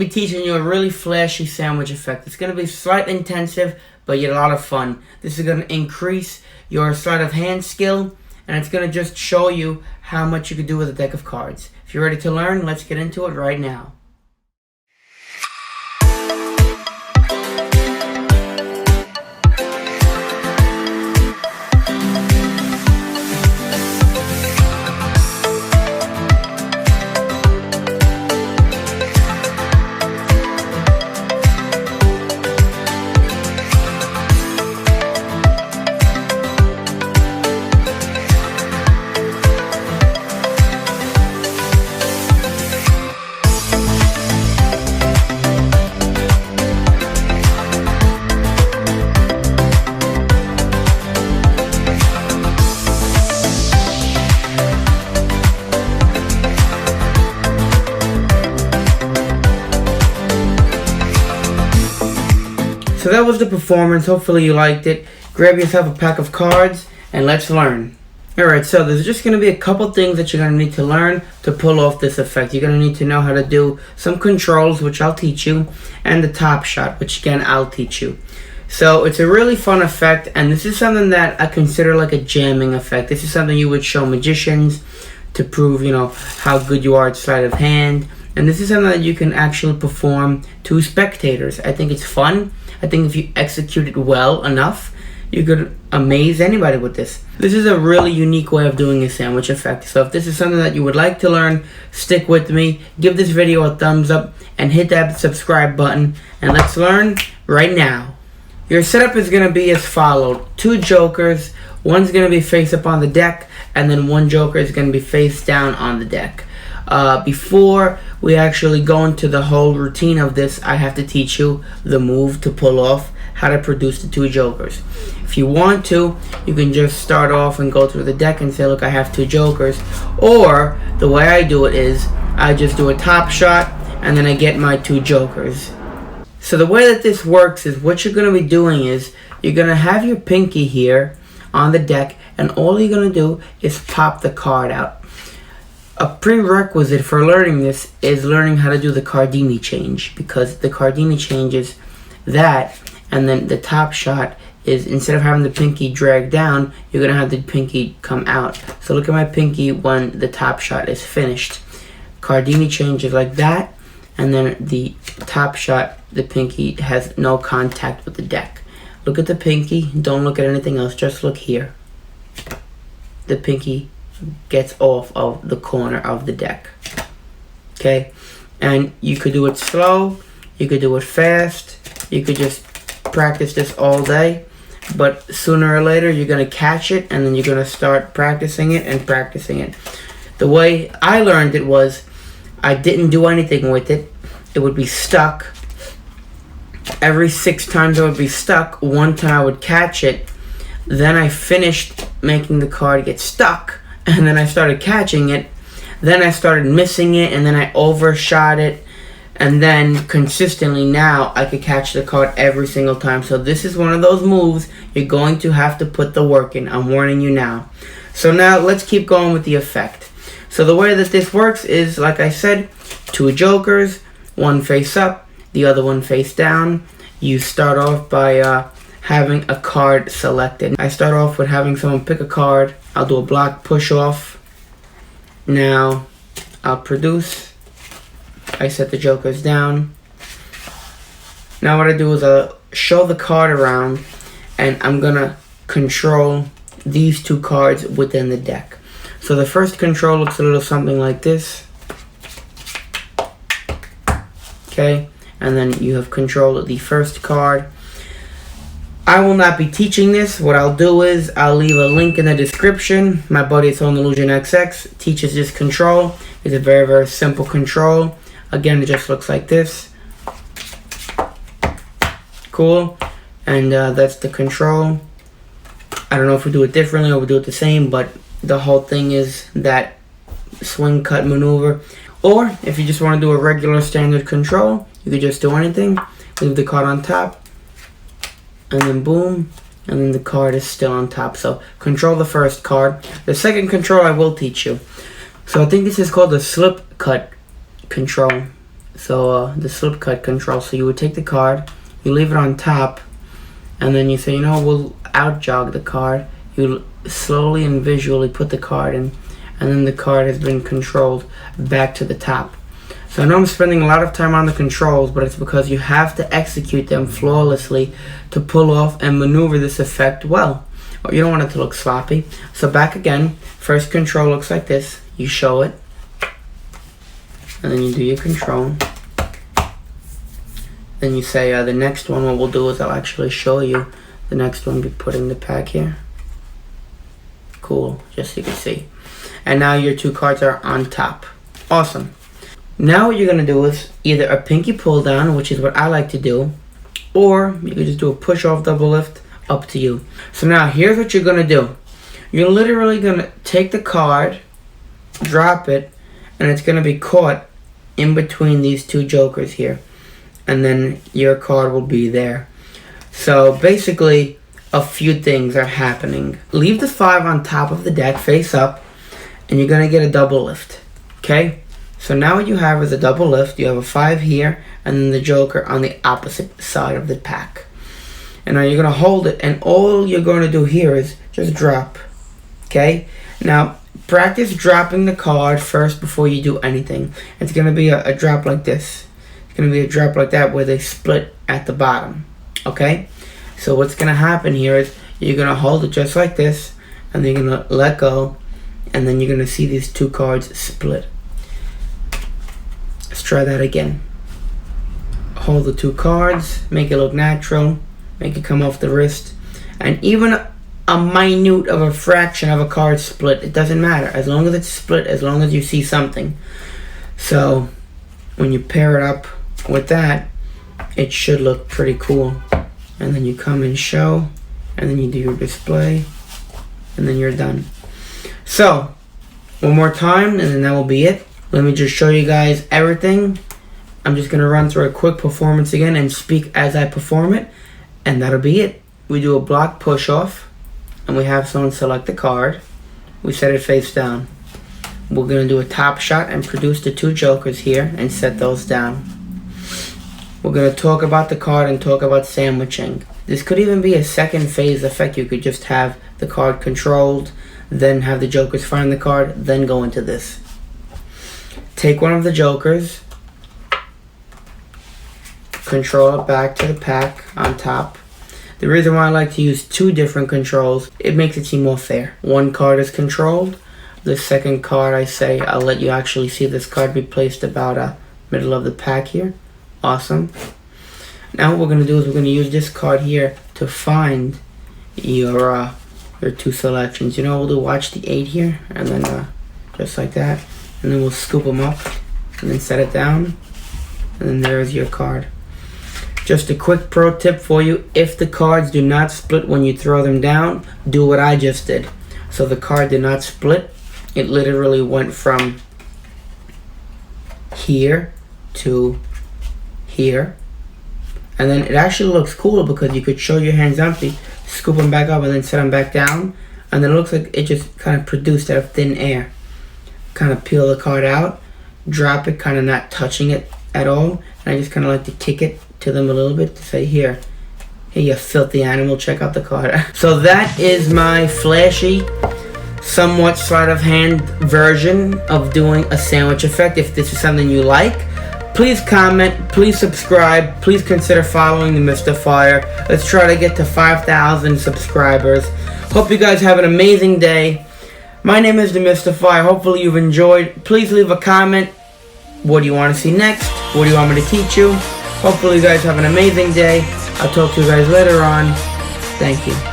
be teaching you a really flashy sandwich effect. It's going to be slightly intensive, but yet a lot of fun. This is going to increase your sleight of hand skill, and it's going to just show you how much you can do with a deck of cards. If you're ready to learn, let's get into it right now. So that was the performance. Hopefully you liked it. Grab yourself a pack of cards and let's learn. Alright, so there's just going to be a couple things that you're going to need to learn to pull off this effect. You're going to need to know how to do some controls, which I'll teach you, and the top shot, which again I'll teach you. So it's a really fun effect, and this is something that I consider like a jamming effect. This is something you would show magicians to prove, how good you are at sleight of hand. And this is something that you can actually perform to spectators. I think it's fun. I think if you execute it well enough, you could amaze anybody with this. This is a really unique way of doing a sandwich effect. So if this is something that you would like to learn, stick with me. Give this video a thumbs up and hit that subscribe button. And let's learn right now. Your setup is going to be as followed. 2 jokers. One's going to be face up on the deck, and then 1 joker is going to be face down on the deck. Before we actually go into the whole routine of this, I have to teach you the move to pull off, how to produce the 2 jokers. If you want to, you can just start off and go through the deck and say, look, I have 2 jokers. Or the way I do it is I just do a top shot and then I get my 2 jokers. So the way that this works is what you're going to be doing is you're going to have your pinky here on the deck, and all you're going to do is pop the card out. A prerequisite for learning this is learning how to do the Cardini change, because the Cardini change is that, and then the top shot is, instead of having the pinky drag down, you're going to have the pinky come out. So look at my pinky when the top shot is finished. Cardini change is like that, and then the top shot, the pinky has no contact with the deck. Look at the pinky, don't look at anything else, just look here. The pinky gets off of the corner of the deck. Okay, and you could do it slow, you could do it fast, you could just practice this all day, but sooner or later you're going to catch it, and then you're going to start practicing it and practicing it. The way I learned it was I didn't do anything with it. It would be stuck. Every 6 times it would be stuck. 1 time I would catch it. Then I finished making the card get stuck, and then I started catching it. Then I started missing it, and then I overshot it. And then consistently now I could catch the card every single time. So this is one of those moves you're going to have to put the work in. I'm warning you now. So now let's keep going with the effect. So the way that this works is, like I said, 2 jokers, 1 face up, the other 1 face down. You start off by having a card selected. I start off with having someone pick a card. I'll do a block push off. Now I'll produce. I set the jokers down. Now what I do is I'll show the card around, and I'm gonna control these 2 cards within the deck. So the first control looks a little something like this. Okay, and then you have control of the first card. I will not be teaching this. What I'll do is I'll leave a link in the description. My buddy It's On Illusion XX teaches this control. It's a very, very simple control. Again, it just looks like this. Cool. And that's the control. I don't know if we do it differently or we do it the same, but the whole thing is that swing cut maneuver. Or if you just want to do a regular standard control, you could just do anything. Leave the card on top, and then boom, and then the card is still on top. So control the first card. The second control I will teach you. So I think this is called the slip cut control. So the slip cut control. So you would take the card, you leave it on top, and then you say, you know, we'll out jog the card. You slowly and visually put the card in, and then the card has been controlled back to the top. So I know I'm spending a lot of time on the controls, but it's because you have to execute them flawlessly to pull off and maneuver this effect well. You don't want it to look sloppy. So back again, first control looks like this. You show it, and then you do your control. Then you say the next one, what we'll do is I'll actually show you the next one. Be putting the pack here. Cool, just so you can see. And now your two cards are on top. Awesome. Now what you're going to do is either a pinky pull down, which is what I like to do, or you can just do a push off double lift, up to you. So now here's what you're going to do. You're literally going to take the card, drop it, and it's going to be caught in between these two jokers here. And then your card will be there. So basically, a few things are happening. Leave the 5 on top of the deck, face up, and you're going to get a double lift. Okay? So now what you have is a double lift. You have a 5 here, and then the joker on the opposite side of the pack. And now you're going to hold it, and all you're going to do here is just drop. Okay? Now, practice dropping the card first before you do anything. It's going to be a drop like this. It's going to be a drop like that where they split at the bottom. Okay? So what's going to happen here is you're going to hold it just like this, and then you're going to let go, and then you're going to see these two cards split. Let's try that again. Hold the two cards, make it look natural, make it come off the wrist, and even a minute of a fraction of a card split, it doesn't matter. As long as it's split, as long as you see something. So when you pair it up with that, it should look pretty cool. And then you come and show, and then you do your display, and then you're done. So one more time, and then that will be it. Let me just show you guys everything. I'm just going to run through a quick performance again and speak as I perform it, and that'll be it. We do a block push off, and we have someone select the card. We set it face down. We're going to do a top shot and produce the two jokers here and set those down. We're going to talk about the card and talk about sandwiching. This could even be a second phase effect. You could just have the card controlled, then have the jokers find the card, then go into this. Take one of the jokers, control it back to the pack on top. The reason why I like to use two different controls, it makes it seem more fair. One card is controlled. The second card, I say, I'll let you actually see this card be placed about middle of the pack here. Awesome. Now what we're going to do is we're going to use this card here to find your two selections. You know what we'll do? Watch the 8 here, and then just like that. And then we'll scoop them up, and then set it down, and then there's your card. Just a quick pro tip for you. If the cards do not split when you throw them down, do what I just did. So the card did not split. It literally went from here to here, and then it actually looks cool because you could show your hands empty, scoop them back up, and then set them back down, and then it looks like it just kind of produced out of thin air. Kind of peel the card out, drop it, kind of not touching it at all, and I just kind of like to kick it to them a little bit to say, here you filthy animal, check out the card. So that is my flashy, somewhat sleight of hand version of doing a sandwich effect. If this is something you like, please comment, please subscribe, please consider following the Mr. Fire. Let's try to get to 5,000 subscribers. Hope you guys have an amazing day. My name is the Mr. Fire. Hopefully you've enjoyed. Please leave a comment. What do you want to see next? What do you want me to teach you? Hopefully you guys have an amazing day. I'll talk to you guys later on. Thank you.